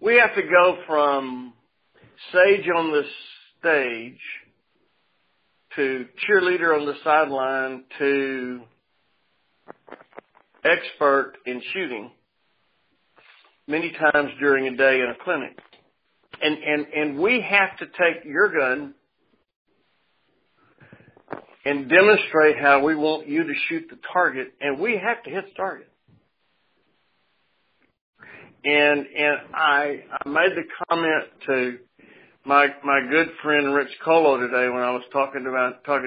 we have to go from sage on the stage to cheerleader on the sideline to expert in shooting many times during a day in a clinic. And we have to take your gun and demonstrate how we want you to shoot the target, and we have to hit the target. And I made the comment to my good friend Rich Colo today when I was talking to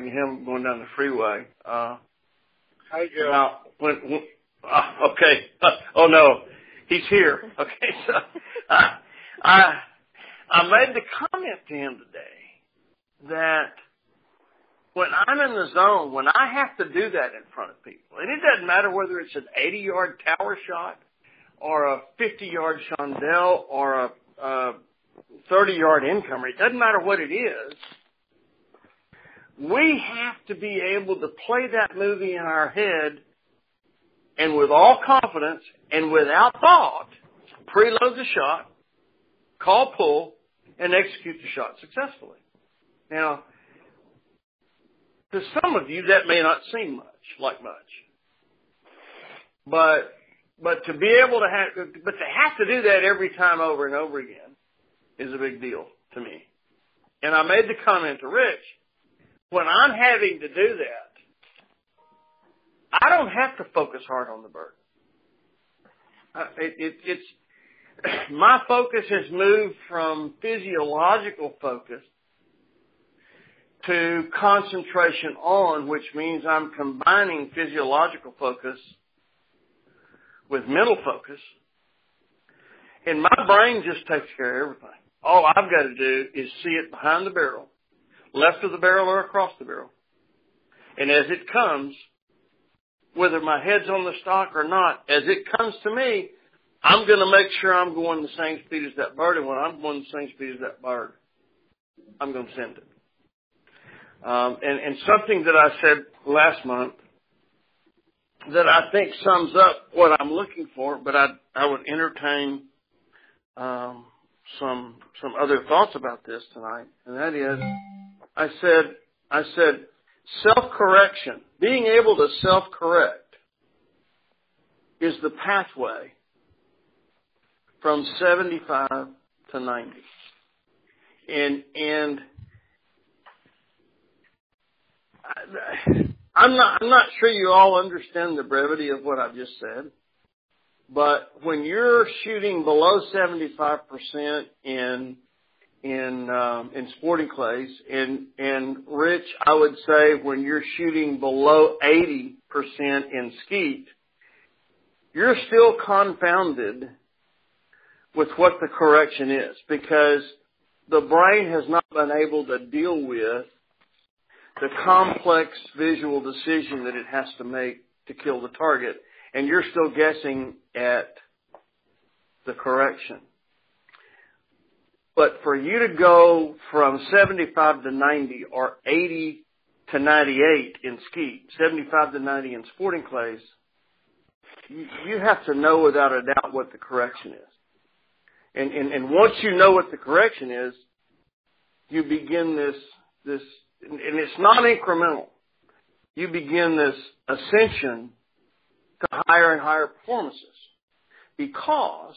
him going down the freeway. Hi, Joe. Okay. Oh no, he's here. Okay, so I made the comment to him today that when I'm in the zone, when I have to do that in front of people, and it doesn't matter whether it's an 80-yard tower shot or a 50-yard chandelle or a 30-yard incomer, it doesn't matter what it is, we have to be able to play that movie in our head and with all confidence and without thought, preload the shot, call pull, and execute the shot successfully. Now, to some of you, that may not seem like much. But to be able to have to do that every time over and over again is a big deal to me. And I made the comment to Rich, when I'm having to do that, I don't have to focus hard on the bird. My focus has moved from physiological focus to concentration on, which means I'm combining physiological focus with mental focus. And my brain just takes care of everything. All I've got to do is see it behind the barrel, left of the barrel or across the barrel. And as it comes, whether my head's on the stock or not, as it comes to me, I'm going to make sure I'm going the same speed as that bird. And when I'm going the same speed as that bird, I'm going to send it. And something that I said last month that I think sums up what I'm looking for, but I would entertain some other thoughts about this tonight, and that is, I said self-correction, being able to self-correct is the pathway from 75 to 90. And I'm not sure you all understand the brevity of what I've just said, but when you're shooting below 75% in sporting clays, and Rich, I would say when you're shooting below 80% in skeet, you're still confounded with what the correction is, because the brain has not been able to deal with the complex visual decision that it has to make to kill the target, and you're still guessing at the correction. But for you to go from 75 to 90 or 80 to 98 in skeet, 75 to 90 in sporting clays, you have to know without a doubt what the correction is. And once you know what the correction is, you begin this, and it's not incremental. You begin this ascension to higher and higher performances. Because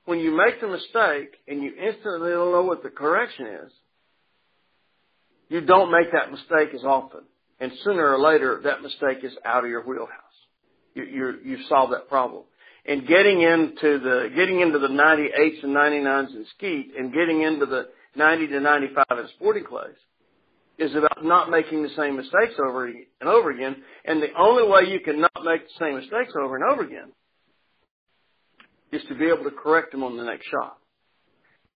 when you make the mistake and you instantly don't know what the correction is, you don't make that mistake as often. And sooner or later, that mistake is out of your wheelhouse. You've solved that problem. And getting into the 98s and 99s in skeet and getting into the 90 to 95 in sporting clays is about not making the same mistakes over and over again. And the only way you can not make the same mistakes over and over again is to be able to correct them on the next shot.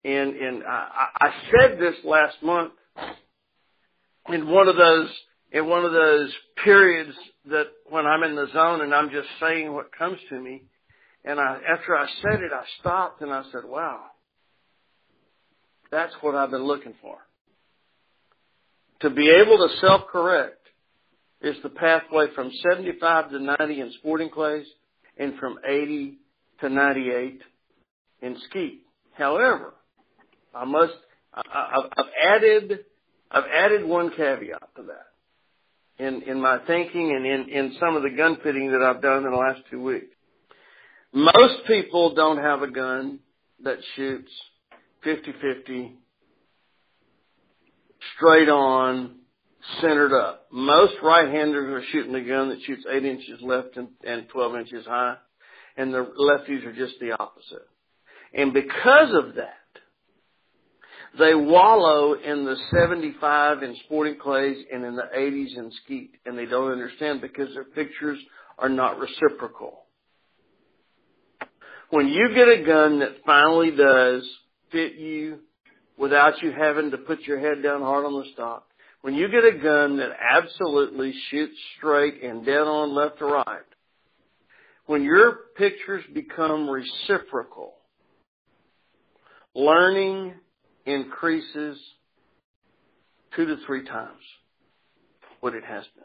And I said this last month in one of those periods that when I'm in the zone and I'm just saying what comes to me. And after I said it, I stopped and I said, wow, that's what I've been looking for. To be able to self-correct is the pathway from 75 to 90 in sporting clays and from 80 to 98 in skeet. However, I've added one caveat to that in my thinking and in some of the gun fitting that I've done in the last 2 weeks. Most people don't have a gun that shoots 50-50, straight on, centered up. Most right-handers are shooting a gun that shoots 8 inches left and 12 inches high, and the lefties are just the opposite. And because of that, they wallow in the 75 in sporting clays and in the 80s in skeet, and they don't understand because their pictures are not reciprocal. When you get a gun that finally does fit you without you having to put your head down hard on the stock, when you get a gun that absolutely shoots straight and dead on left to right, when your pictures become reciprocal, learning increases 2 to 3 times what it has been.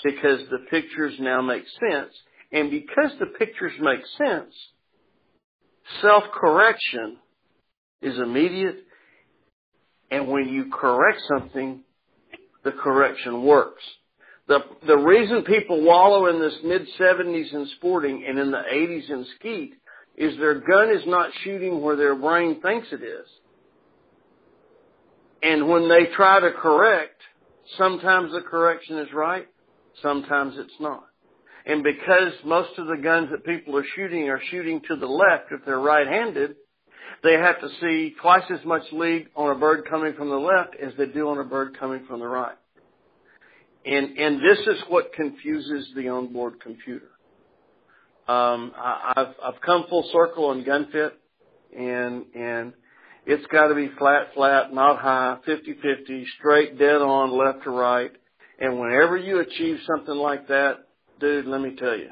Because the pictures now make sense. And because the pictures make sense, self-correction is immediate. And when you correct something, the correction works. The reason people wallow in this mid-70s in sporting and in the 80s in skeet is their gun is not shooting where their brain thinks it is. And when they try to correct, sometimes the correction is right, sometimes it's not. And because most of the guns that people are shooting to the left if they're right-handed, they have to see twice as much lead on a bird coming from the left as they do on a bird coming from the right. And this is what confuses the onboard computer. I've come full circle on gun fit, and it's got to be flat, not high, 50-50, straight, dead on, left to right. And whenever you achieve something like that, dude, let me tell you,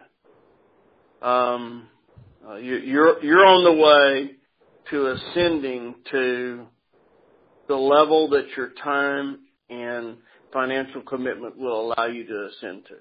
you're on the way to ascending to the level that your time and financial commitment will allow you to ascend to.